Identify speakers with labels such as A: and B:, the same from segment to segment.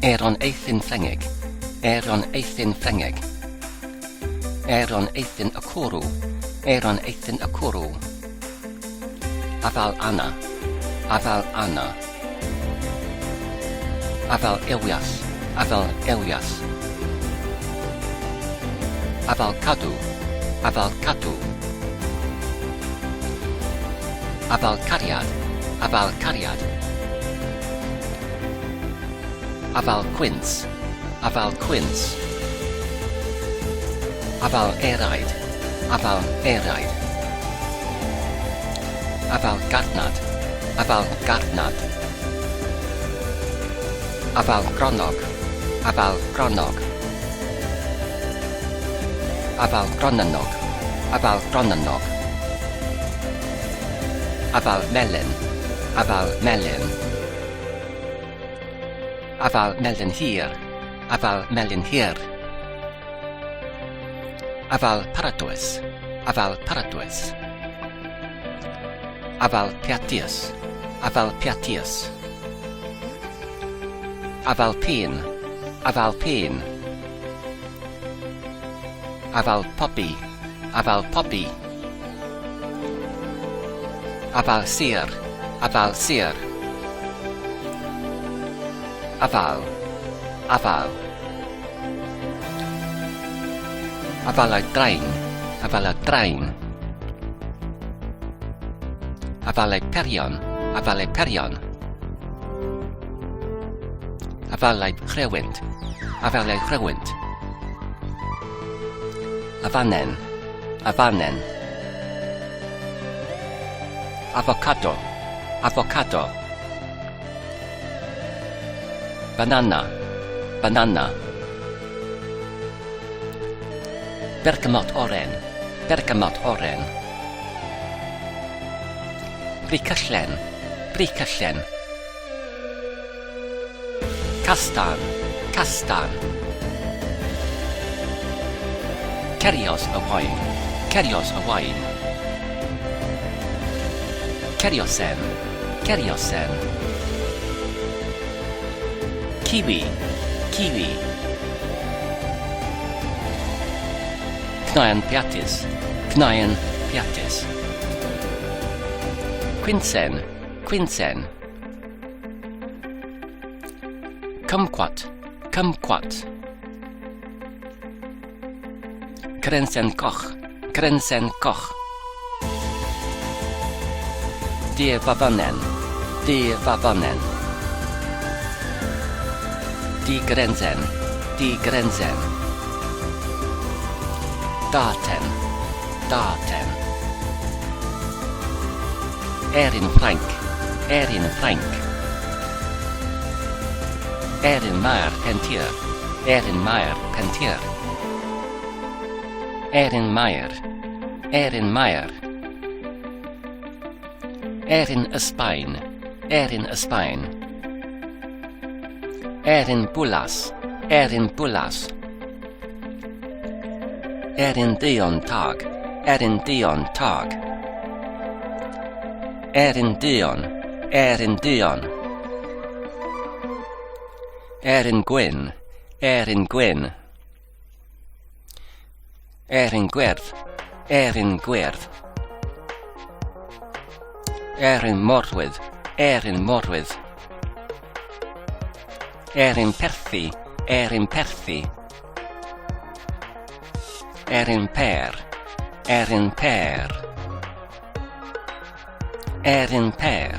A: Eron Eithin Ffengig, Eron Eithin Ffengig. Eron Eithin Akuru, Eron Eithin Akuru. Aval Anna, Aval Anna. Aval Elias, Aval Elias. Aval Kadu, Aval Katu. Aval Kariad, Aval Kariad. Aval Quince, Aval Quince. Aval Eraid, Aval Eraid. Aval Gartnad, Aval Gartnad. Aval Gronog, Aval Gronog. Aval Gronanog, Aval Gronanog. Aval Melin, Aval Melin. Aval Melin here, Aval Melin here. Aval Paratues, Aval Paratues. Aval Piatius, Aval Piatius. Aval Pin, Aval Pin. Aval Poppy, Aval Poppy. Aval Seer, Aval Seer. Aval, Aval. Aval Drain, Aval Drain. Aval Perion, Aval Perion. Aval Chrewint, Aval Chrewint. Avanen, Avanen. Avocado, Avocado. Banana, Banana. Bergamot Oren, Bergamot Oren. Bricallen, Bricallen. Castan, Castan. Kerios a wine, Kerios a wine. Keriosen, Keriosen. Kiwi, Kiwi. Knayan Piatis, Knayan Piatis. Quinsen, Quinsen. Kumquat, Kumquat. Krensen Koch, Krensen Koch. Die Vavanen, Die Vavanen. Die Grenzen, Die Grenzen. Daten, Daten. Erin Frank, Erin Frank. Erin Meyer Pentier, Erin Meyer Pentier. Erin Meyer, Erin Meyer. Erin Espine, Erin Espine. Erin Bulas, Erin Bulas. Erin Dion Tag, Erin Dion Tag. Erin Dion, Erin Dion. Erin Gwyn, Erin Gwyn. Erin Gwerth, Erin Gwerth. Erin Morwydd, Erin Morwydd. Erin Perthi, Erin Perthi. Erin Per, Erin Per. Erin Per,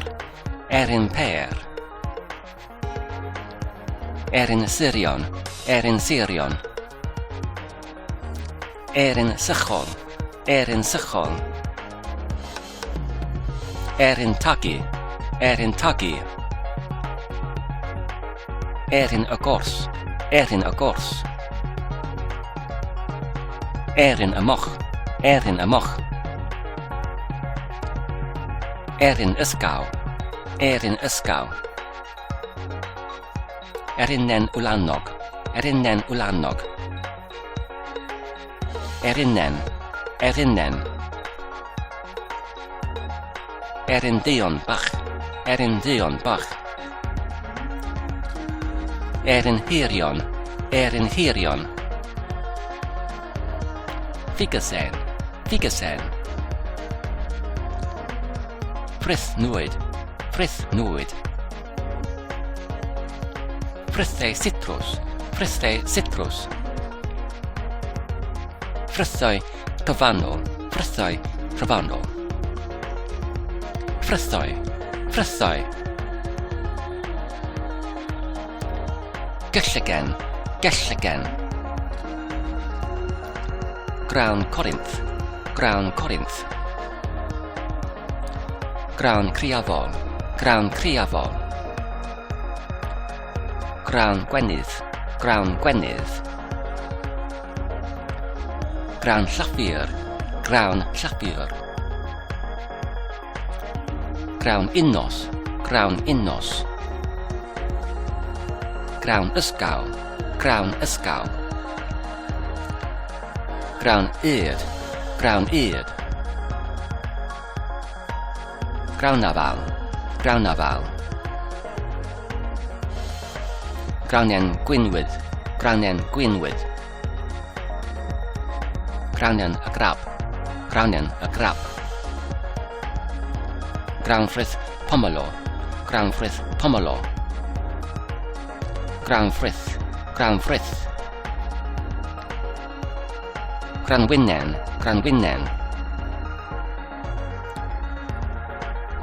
A: Erin Per. Erin Sirion, Erin Sirion. Erin Sychol, Erin Sychol. Erin Tagi, Erin Tagi. Erin Agors, Erin Agors. Erin Amoch, Erin Amoch. Erin Ysgaw, Erin Ysgaw. Erinnen Ulanog, Erinnen Ulanog. Erinnen, Erinnen. Erin Dion Bach, Erin Dion Bach. hirion, hirion. Figasen, figasen. Frithnoid, frithnoid. Frithe citrus, frithe citrus. Frithoi cyfanol, frithoi cyfanol. Frithoi, frithoi. Gelligen, gelligen. Grawn Corinth, grawn Corinth. Grawn Criafol, grawn Criafol. Grawn Gwenydd, grawn Gwenydd. Grawn Llafur, grawn Llafur. Grawn Unnos, grawn Unnos. Grawn Ysgaw, grawn Ysgaw. Grawn Yd, grawn Yd. Grawnafal, grawnafal. Grawnien Gwynwydd, grawnien Gwynwydd. Grawnien y Grab, grawnien y Grab. Grawnffrith Pomelo, grawnffrith Pomelo. Grawnffrith, grawnffrith. Granwynen, granwynen.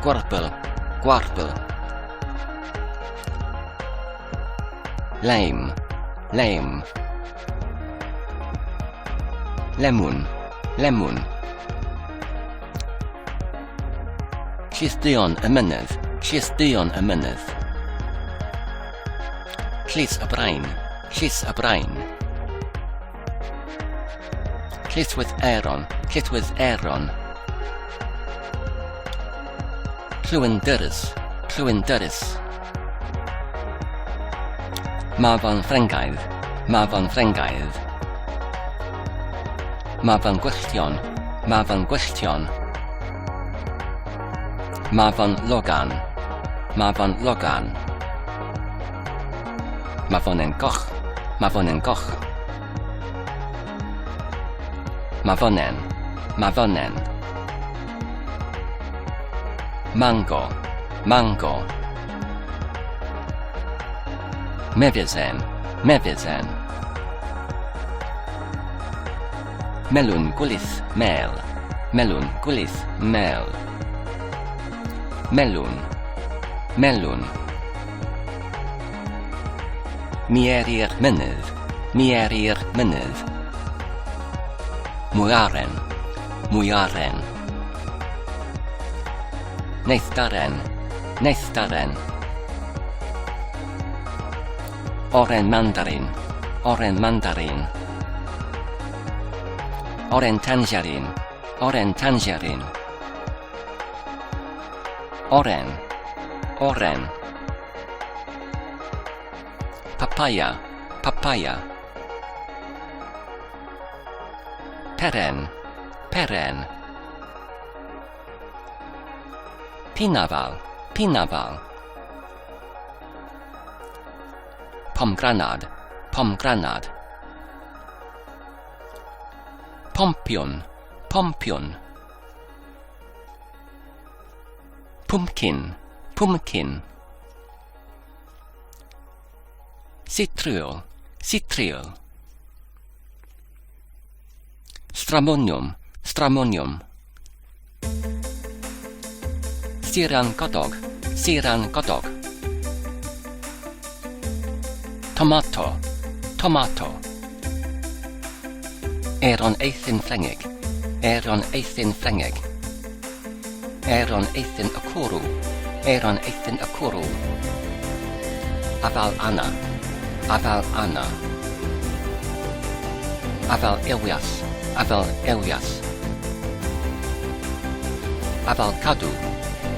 A: Gwarbyl, gwarbyl. Lame, lame. Lemon, lemon. Llythdion y mynydd, llythdion y mynydd. Llys y brain, llys y brain. Llyswydd Eron, llyswydd Eron. Llwyn-dyrys, llwyn-dyrys. Mafon Ffrengaidd, mafon Ffrengaidd. Mafon Gwylltion, mafon Gwylltion. Mafon Logan, mafon Logan. Mafonen Goch, mafonen Goch. Mafonen, mafonen. Mango, mango. Mewiesen, mewiesen. Melwn gwlith mel, melwn gwlith mel. Melwn, melwn. Mierir mynydd, mierir mynydd. Mwyaren, mwyaren. Neithdaren, neithdaren. Oren mandarin, oren mandarin. Oren tangerine, oren tangerine. Oren, oren. Papaya, papaya. Peren, peren. Pinaval, pinaval. Pomgranad, pomgranad. Pompion, pompion. Pumpkin, pumpkin. Citriol, citriol. Stramonium, stramonium. Siran godog, siran godog. Tomato, tomato. Eron eithin Ffrengig, eron eithin Ffrengig. Eron eithin y cwrw, eron eithin y cwrw. Afal Anna, afal Anna. Afal Elias, afal Elias. Afal Cadw,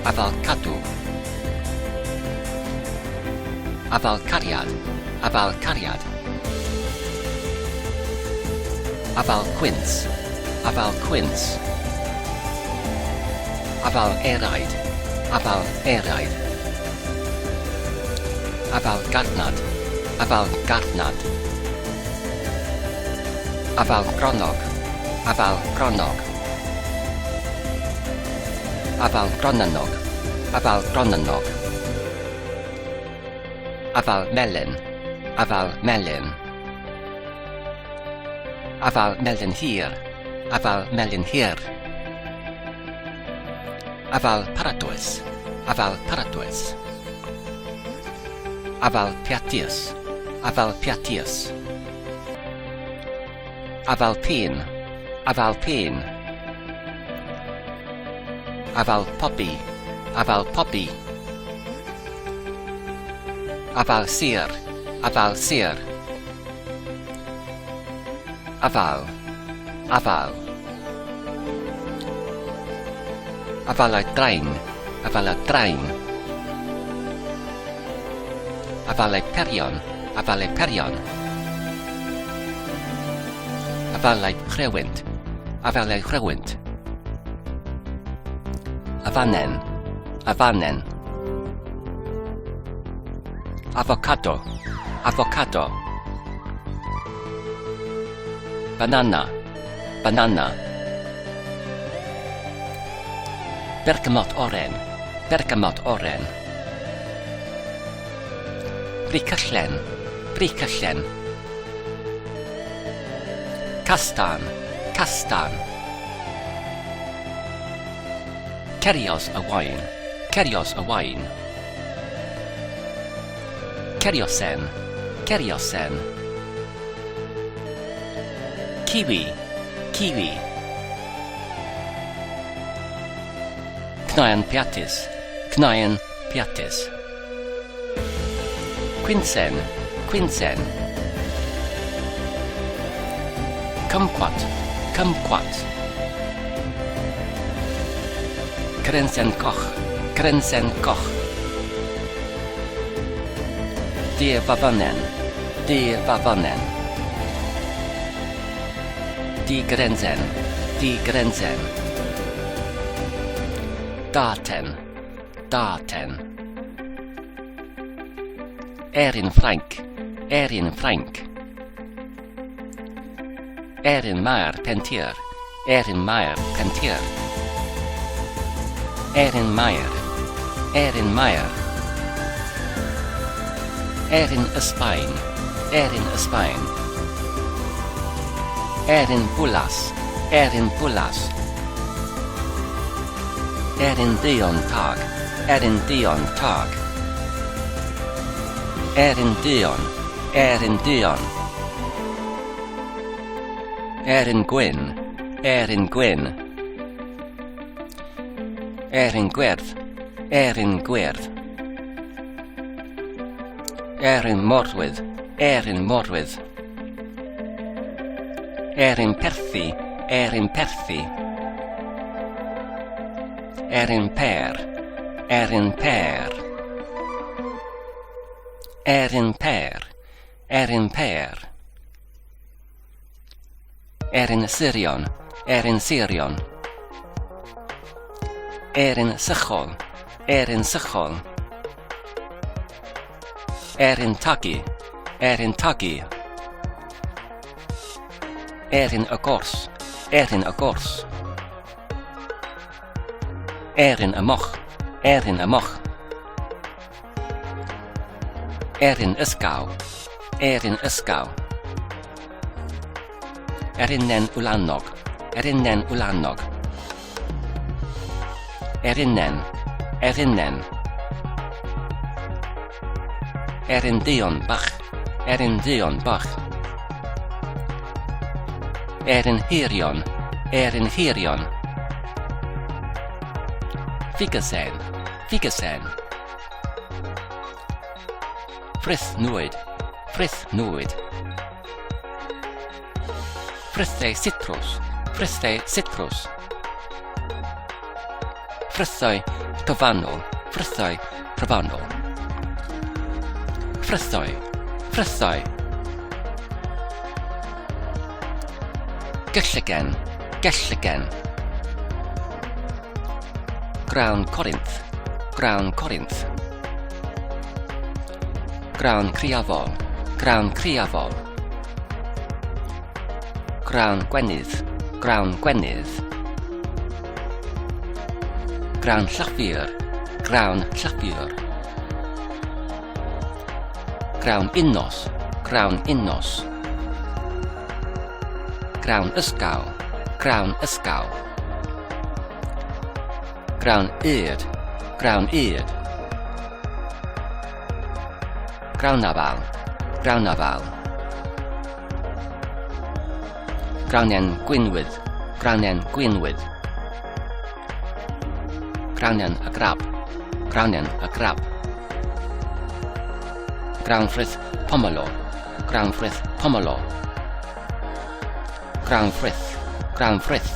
A: afal Cadw. Afal Cariad, afal Cariad. Afal Quince, afal Quince. Afal Eraid, afal Eraid. Afal Garnad, Afal garnad. Afal gronog. Afal gronog. Afal gronanog. Afal gronanog. Afal melyn. Afal melyn. Afal melyn hir. Afal melyn hir. Afal paradwys. Afal paradwys. Afal piatius. Afal piatius. Afal pin. Afal pin. Afal poppy. Afal poppy. Afal sir. Afal sir. Afal. Afal. Afal drain. Afal drain. Afal perion. Afal perion. Afal chrewint. Afal chrewint. Afanen. Afanen. Avocado. Avocado. Banana. Banana. Bergamot oren. Bergamot oren. Bricallen. Bricallen. Castan. Castan. Kerios a wine. Kerios a wine. Keriosen. Keriosen. Kiwi. Kiwi. Knaen piatis. Knaen piatis. Quinsen. Quinsen. Kumquat. Kumquat. Krensen koch. Krensen koch. Die Vavanen. Die Vavanen. Die Grenzen. Die Grenzen. Daten. Daten. Erin Frank. Erin Frank. Erin Meyer Pentier. Erin Meyer Pentier. Erin Meyer. Erin Meyer. Erin Espine. Erin Espine. Erin Bulas. Erin Bulas. Erin Dion Tag. Erin Dion Tag. Erin Dion. Erin Dion. Erin Gwyn. Erin Gwyn. Erin Gwerth. Erin Gwerth. Erin Morwydd. Erin Morwydd. Erin Perthi. Erin Perthi. Erin Per. Erin Per. Erin Per. Erin Per. Erin Sirion. Erin Sirion. Erin Sychol. Erin Sychol. Erin Tagi. Erin Tagi. Erin Agors. Erin Agors. Erin Amoch. Erin Amoch. Erin Ysgaw. Erin Ysgaw. Erinnen Ulannog. Erinnen Ulannog. Erinnen. Erinnen. Erin Dion Bach. Erin Dion Bach. Erin Hirion. Erin Hirion. Figasen. Figasen. Frith Nuid. Frith Nuid. Frithe Citrus. Frithe Citrus. Frithoi Trovanol. Frithoi Trovanol. Frithoi. Frithoi. Gelligen. Gelligen. Grawn Corinth. Grawn Corinth. Grawn Criafol. Grawn Criafol. Grawn Gwenydd. Grawn Gwenydd. Grawn Llafur. Grawn Llafur. Grawn Unos. Grawn Unos. Grawn Ysgaw. Grawn Ysgaw. Grawn Yd. Grawn Yd. Grawnafal. Grawnafal. Grawnien Gwynwydd. Grawnien Gwynwydd. Grawnien y Grab. Grawnien y Grab. Grawnffrith Pomelo. Grawnffrith Pomelo. Grawnffrith. Grawnffrith.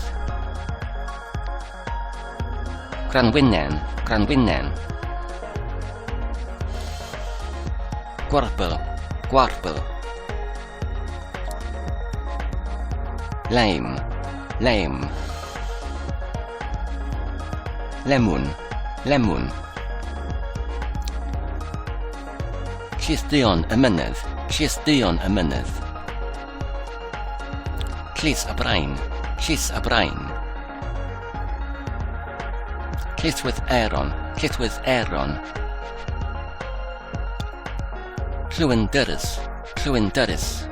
A: Granwynen. Granwynen. Gwarbel. Gwarbel. Lame. Lame. Lemon. Lemon. Llystion y mynydd. Llystion y mynydd. Llys y Brain. Llys y Brain. Llyswydd Eron. Llyswydd Eron. Llwyn-dyrys. Llwyn-dyrys.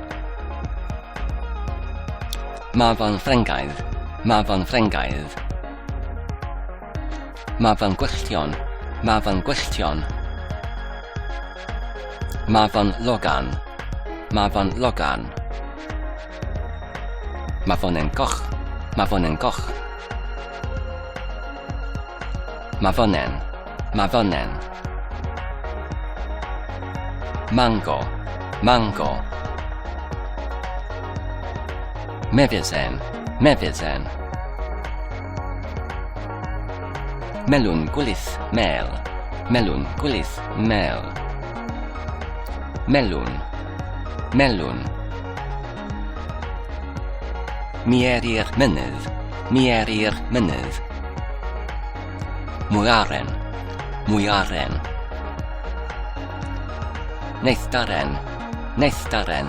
A: Mafon Ffrengaidd. Mafon Ffrengaidd. Mafon Gwylltion. Mafon Gwylltion. Mafon Logan. Mafon Logan. Mafonen Goch. Mafonen Goch. Mafonen. Mafonen. Mango. Mango. Mefizen. Mefizen. Melwn Gwlith Mel. Melwn Gwlith Mel. Melwn. Melwn. Mierir Mynydd. Mierir Mynydd. Mwyaren. Mwyaren. Neithdaren. Neithdaren.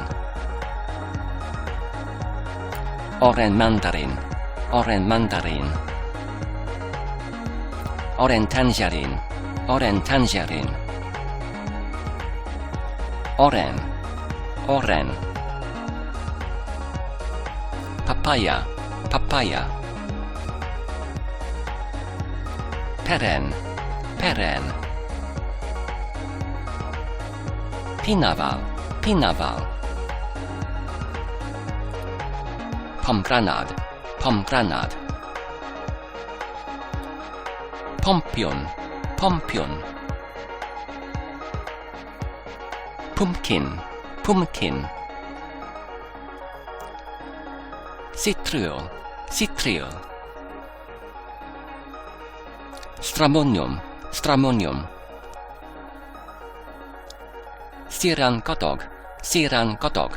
A: Oren Mandarin. Oren Mandarin. Oren Tangerine. Oren Tangerine. Oren. Oren. Papaya. Papaya. Peren. Peren. Pinaval. Pinaval. Pomgranad. Pomgranad. Pompion. Pompion. Pumpkin. Pumpkin. Citriol. Citriol. Stramonium. Stramonium. Siran Godog. Siran Godog.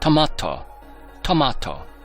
A: Tomato. Tomato.